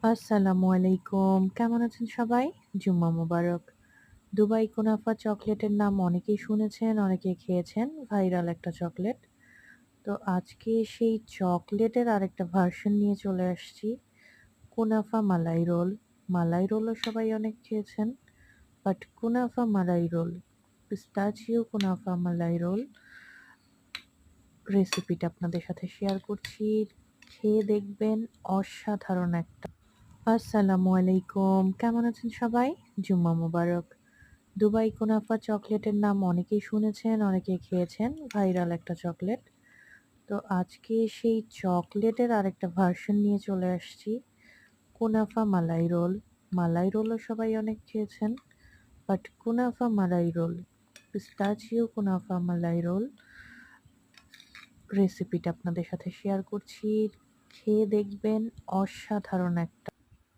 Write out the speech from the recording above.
আসসালামু আলাইকুম। কেমন আছেন সবাই? জুম্মা মোবারক। দুবাই কুনাফা চকোলেটের নাম অনেকেই শুনেছেন, অনেকেই খেয়েছেন। ভাইরাল একটা চকোলেট। তো আজকে সেই চকোলেটের আরেকটা ভার্সন নিয়ে চলে আসছি। কুনাফা মালাই রোল। মালাই রোলও সবাই অনেক খেয়েছেন। But kunafa malai roll, pistachio kunafa malai roll রেসিপিটা আপনাদের সাথে শেয়ার করছি। খেয়ে দেখবেন, অসাধারণ একটা। আসসালামু আলাইকুম। কেমন আছেন সবাই? জুম্মা মোবারক। দুবাই কুনাফা চকোলেটের নাম অনেকেই শুনেছেন, অনেকেই খেয়েছেন। ভাইরাল একটা চকোলেট। তো আজকে সেই চকোলেটের আরেকটা ভার্সন নিয়ে চলে আসছি। কুনাফা মালাই রোল। মালাই রোলও সবাই অনেক খেয়েছেন। But kunafa malai roll, pistachio kunafa malai roll রেসিপিটা আপনাদের সাথে শেয়ার করছি। খেয়ে দেখবেন, অসাধারণ একটা।